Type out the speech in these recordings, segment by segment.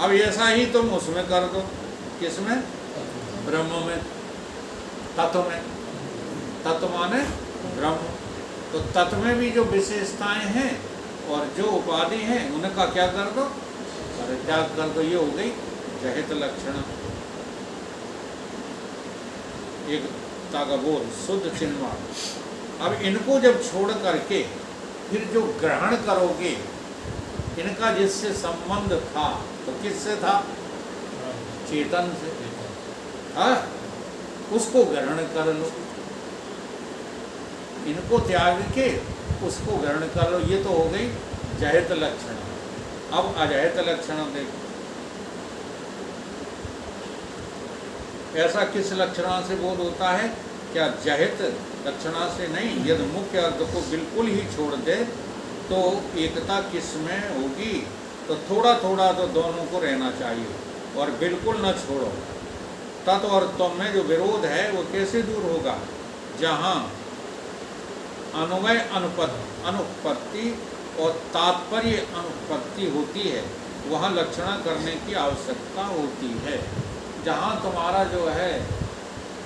अब ऐसा ही तुम उसमें कर दो, किसमें? ब्रह्म में, तत्व में। तत्व माने ब्रह्म। तो तत्व में भी जो विशेषताएं हैं और जो उपाधि हैं उनका क्या कर दो? परित्याग कर दो। ये हो गई जहित लक्षण, एकता का बोध, शुद्ध चिन्हवान। अब इनको जब छोड़ करके फिर जो ग्रहण करोगे, इनका जिससे संबंध था तो किससे था? चेतन से। हाँ, उसको ग्रहण कर लो, इनको त्याग के उसको ग्रहण कर लो। ये तो हो गई जहित लक्षण। अब अजहित लक्षण देखो। ऐसा किस लक्षणा से बोध होता है? क्या जहित लक्षणा से नहीं। यदि मुख्य अर्थ को बिल्कुल ही छोड़ दे तो एकता किस में होगी? तो थोड़ा थोड़ा तो दोनों को रहना चाहिए और बिल्कुल न छोड़ो। तत्व और तुम में जो विरोध है वो कैसे दूर होगा? जहाँ अन्वय अनुपत्ति और तात्पर्य अनुपत्ति होती है वहाँ लक्षणा करने की आवश्यकता होती है। जहाँ तुम्हारा जो है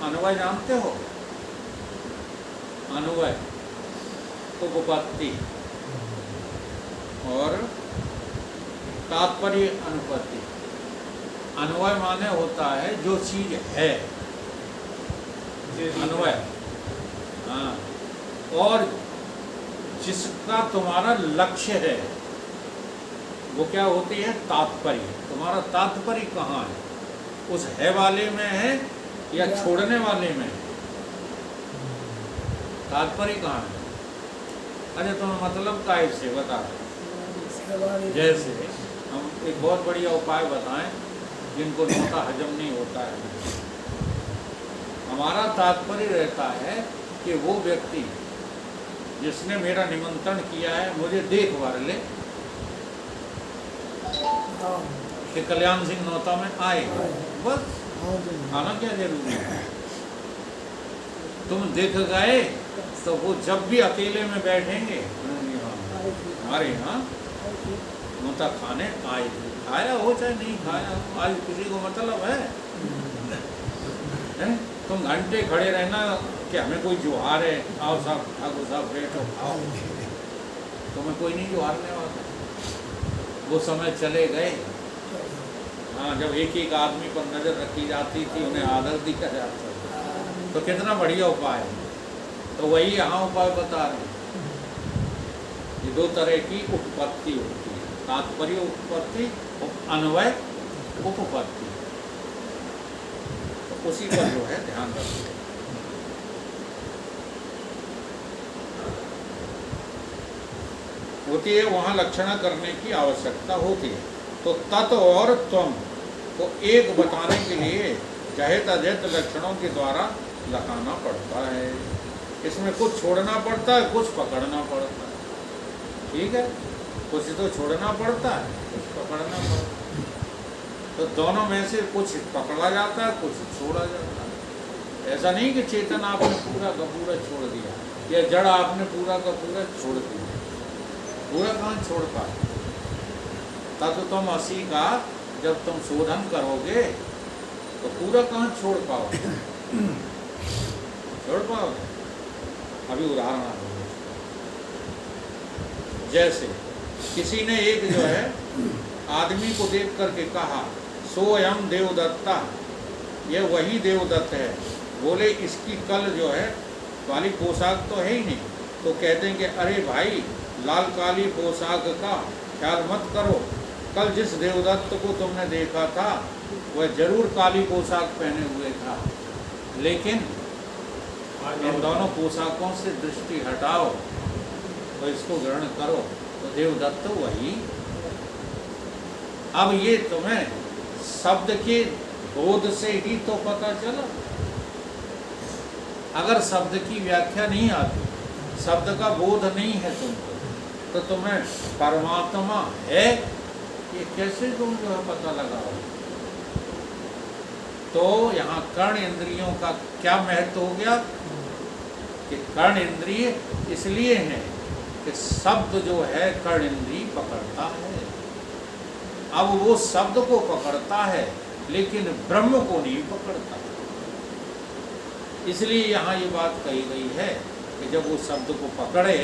अन्वय, जानते हो अन्वय, उपपत्ति और तात्पर्य अनुपत्ति। अन्वय माने होता है जो चीज है, अन्वय। हाँ, और जिसका तुम्हारा लक्ष्य है वो क्या होती है? तात्पर्य। तुम्हारा तात्पर्य कहाँ है? उस है वाले में है या छोड़ने वाले में है? तात्पर्य कहाँ है? अरे तुम्हें मतलब का इससे बता। जैसे हम एक बहुत बढ़िया उपाय बताएं जिनको नोटा हजम नहीं होता है। हमारा तात्पर्य रहता है कि वो व्यक्ति जिसने मेरा निमंत्रण किया है मुझे देख भर ले कि कल्याण सिंह नौता में आए, बस। आना क्या जरूरी है? तुम देख गए तो वो जब भी अकेले में बैठेंगे हमारे यहाँ नौता खाने आए, खाया हो चाहे नहीं खाया हो, आज किसी को मतलब है? तुम घंटे खड़े रहना कि हमें कोई जुहार है, आओ साहब, ठाकुर साहब बैठो आओ, तुम्हें कोई नहीं जुहारने वाला। वो समय चले गए। हाँ, जब एक एक आदमी पर नजर रखी जाती थी, उन्हें आदर दिया जाता था। तो कितना बढ़िया उपाय है। तो वही यहाँ उपाय बता रहे हैं। ये दो तरह की उत्पत्ति होती है, तात्पर्य उत्पत्ति, अन्वय उपपत्ति। तो उसी पर जो है ध्यान रखिए। होती है वहाँ लक्षणा करने की आवश्यकता होती है। तो तत्व और त्वम को एक बताने के लिए जहित अजहित लक्षणों के द्वारा लगाना पड़ता है। इसमें कुछ छोड़ना पड़ता है, कुछ पकड़ना पड़ता है। ठीक है, कुछ तो छोड़ना पड़ता है, कुछ पकड़ना पड़ता है। तो दोनों में से कुछ पकड़ा जाता है, कुछ छोड़ा जाता है। ऐसा नहीं कि चेतन आपने पूरा का पूरा छोड़ दिया या जड़ आपने पूरा का पूरा छोड़ दिया। पूरा कहाँ छोड़ पाए? तब तुम असी का जब तुम शोधन करोगे तो पूरा कहाँ छोड़ पाओगे? छोड़ पाओगे? अभी उदाहरण आएगा। जैसे किसी ने एक जो है आदमी को देख करके कहा, सोयम देवदत्ता, यह वही देवदत्त है। बोले इसकी कल जो है वाली पोशाक तो है ही नहीं। तो कहते हैं कि अरे भाई, लाल काली पोशाक का ख्याल मत करो, कल जिस देवदत्त को तुमने देखा था वह जरूर काली पोशाक पहने हुए था, लेकिन इन दोनों पोशाकों से दृष्टि हटाओ तो इसको ग्रहण करो तो देवदत्त वही। अब ये तुम्हें शब्द के बोध से ही तो पता चला। अगर शब्द की व्याख्या नहीं आती, शब्द का बोध नहीं है तुमको, तो तुम्हें परमात्मा है ये कैसे तुम जो है पता लगाओ? तो यहाँ कर्ण इंद्रियों का क्या महत्व हो गया कि कर्ण इंद्रिय इसलिए है कि शब्द जो है कर्ण इंद्रिय पकड़ता है। अब वो शब्द को पकड़ता है लेकिन ब्रह्म को नहीं पकड़ता। इसलिए यहाँ ये बात कही गई है कि जब वो शब्द को पकड़े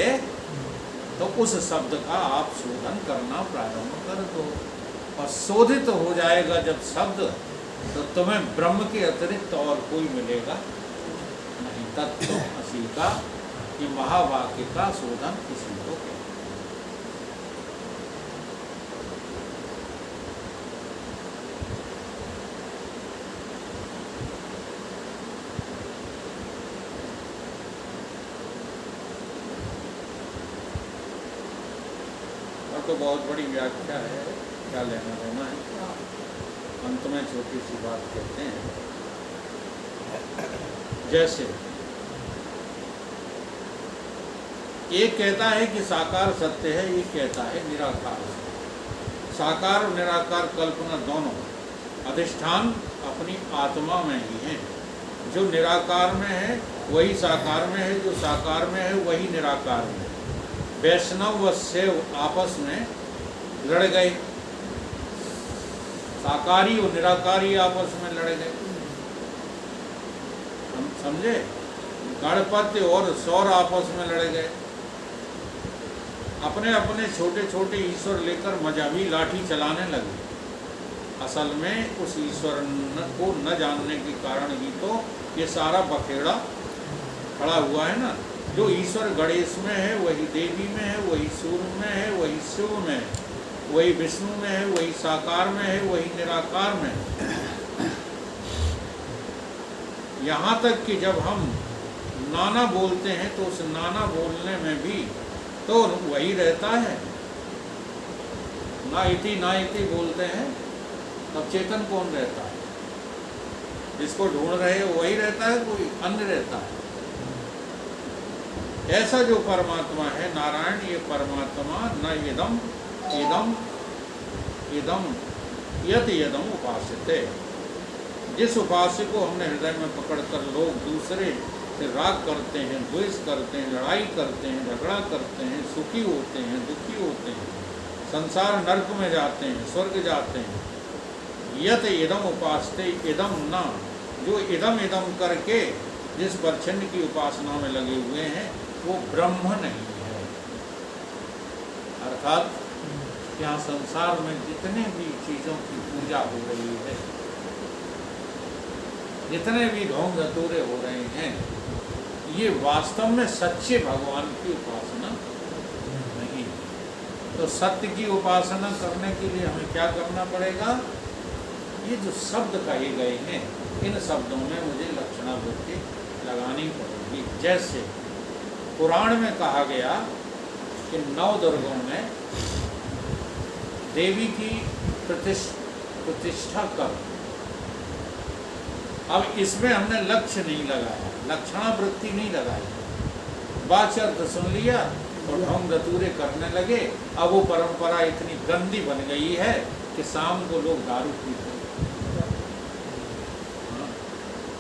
तो उस शब्द का आप शोधन करना प्रारंभ कर दो, और शोधित हो जाएगा जब शब्द, तो तुम्हें ब्रह्म के अतिरिक्त और कोई मिलेगा नहीं। तत्त्वमसि का ये महावाक्य का शोधन इसी को कहते हैं। तो बहुत बड़ी व्याख्या है, क्या लेना देना है। अंत में छोटी सी बात कहते हैं, जैसे एक कहता है कि साकार सत्य है, एक कहता है निराकार सत्य। साकार और निराकार कल्पना दोनों अधिष्ठान अपनी आत्मा में ही है। जो निराकार में है वही साकार में है, जो साकार में है वही निराकार में है। वैष्णव व शैव आपस में लड़ गए, साकारी और निराकारी आपस में लड़ गए। हम समझे? गणपति और सौर आपस में लड़ गए। अपने अपने छोटे छोटे ईश्वर लेकर मजहबी लाठी चलाने लगे। असल में उस ईश्वर को न जानने के कारण ही तो ये सारा बखेड़ा खड़ा हुआ है ना। जो ईश्वर गणेश में है वही देवी में है, वही सूर्य में है, वही शिव में है, वही विष्णु में है, वही साकार में है, वही निराकार में है। यहाँ तक कि जब हम नाना बोलते हैं तो उस नाना बोलने में भी तो वही रहता है। ना इति बोलते हैं, तब चेतन कौन रहता है? जिसको ढूंढ रहे हो वही रहता है, कोई अन्य रहता है? ऐसा जो परमात्मा है नारायण, ये परमात्मा न इदम इदम इदम यत यदम उपास्यते। जिस उपास्य को हमने हृदय में पकड़कर लोग दूसरे से राग करते हैं, द्वेष करते हैं, लड़ाई करते हैं, झगड़ा करते हैं, सुखी होते हैं, दुखी होते हैं, संसार नरक में जाते हैं, स्वर्ग जाते हैं। यत इदम उपास्ते इदम न, जो इदम इदम करके जिस परछन्न की उपासना में लगे हुए हैं वो ब्रह्म नहीं है। अर्थात यहाँ संसार में जितने भी चीज़ों की पूजा हो रही है, जितने भी ढोंग धतूरे हो रहे हैं, ये वास्तव में सच्चे भगवान की उपासना नहीं है। तो सत्य की उपासना करने के लिए हमें क्या करना पड़ेगा? ये जो शब्द कहे गए हैं, इन शब्दों में मुझे लक्षणावृत्ति लगानी पड़ेगी। जैसे पुराण में कहा गया कि 9 दुर्गों में देवी की प्रतिष्ठा कर। अब इसमें हमने लक्ष्य नहीं लगाया, लक्षणावृत्ति नहीं लगाई, वाच्यर्थ सुन लिया और ढोंग धतूरे करने लगे। अब वो परंपरा इतनी गंदी बन गई है कि शाम को लोग दारू पीते हैं।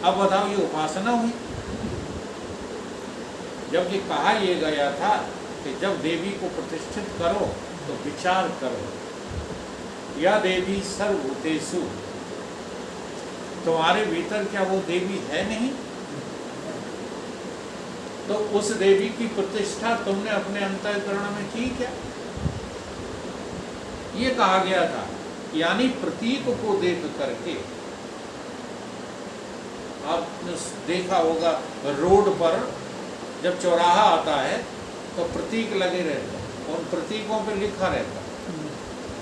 अब बताओ, ये उपासना हुई? जब ये कहा ये गया था कि जब देवी को प्रतिष्ठित करो तो विचार करो, या देवी सर्वभूतेषु, तुम्हारे भीतर क्या वो देवी है नहीं? तो उस देवी की प्रतिष्ठा तुमने अपने अंतःकरण में की क्या? ये कहा गया था। यानी प्रतीक को देख करके, आपने देखा होगा रोड पर जब चौराहा आता है तो प्रतीक लगे रहते हैं, उन प्रतीकों पे लिखा रहता है।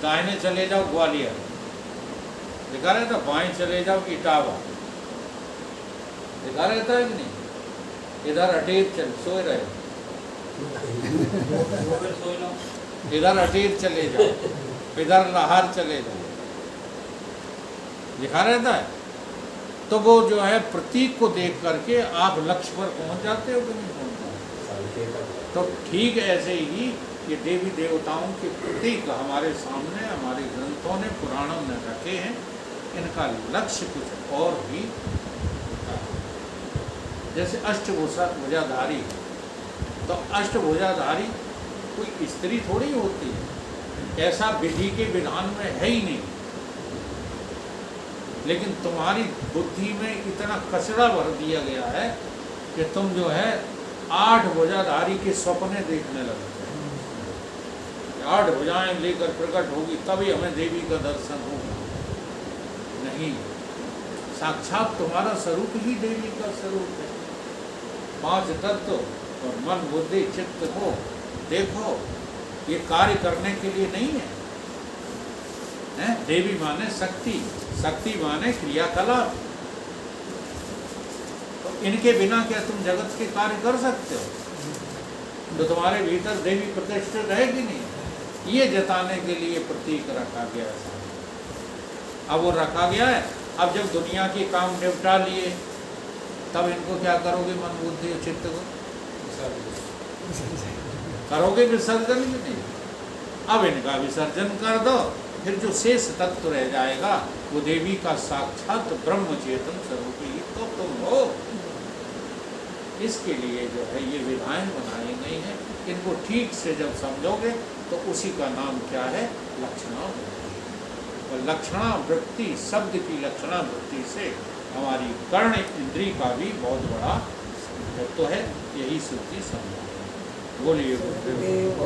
दाहिने चले जाओ ग्वालियर लिखा रहता, बाएं चले जाओ इटावा लिखा रहता है कि नहीं? इधर अटेर चल सोए रहे, इधर अटेर चले जाओ, इधर लाहौर चले जाओ, लिखा रहता है। तो वो जो है प्रतीक को देख करके आप लक्ष्य पर पहुंच जाते हो कि नहीं पहुंच जाते? तो ठीक ऐसे ही ये देवी देवताओं के प्रतीक हमारे सामने हमारे ग्रंथों ने, पुराणों ने रखे हैं। इनका लक्ष्य कुछ और भी होता है। जैसे अष्टभुजाधारी, तो अष्टभुजाधारी कोई स्त्री थोड़ी होती है, ऐसा विधि के विधान में है ही नहीं, लेकिन तुम्हारी बुद्धि में इतना कचरा भर दिया गया है कि तुम जो है 8 भुजाधारी के सपने देखने लगते हो। 8 भुजाएं लेकर प्रकट होगी तभी हमें देवी का दर्शन होगा। नहीं, साक्षात तुम्हारा स्वरूप ही देवी का स्वरूप है। 5 तत्व और मन बुद्धि चित्त को देखो, ये कार्य करने के लिए नहीं है, हैं? देवी माने शक्ति, शक्ति माने क्रियाकलाप। तो इनके बिना क्या तुम जगत के कार्य कर सकते हो? तो तुम्हारे भीतर देवी प्रतिष्ठित है कि नहीं? ये जताने के लिए प्रतीक रखा गया है। अब वो रखा गया है। अब जब दुनिया के काम निपटा लिए तब इनको क्या करोगे? मन बुद्धि और चित्त को करोगे विसर्जन की नहीं? अब इनका विसर्जन कर दो, फिर जो शेष तत्व रह जाएगा वो देवी का साक्षात ब्रह्म चेतन स्वरूप ही तो तुम हो। इसके लिए जो है ये विधाएं बनाई गई हैं। इनको ठीक से जब समझोगे तो उसी का नाम क्या है? लक्षणावृत्ति। और लक्षणावृत्ति शब्द की लक्षणावृत्ति से हमारी कर्ण इंद्री का भी बहुत बड़ा तत्व है। यही श्रुति समझा। बोलिए गुरुदेव।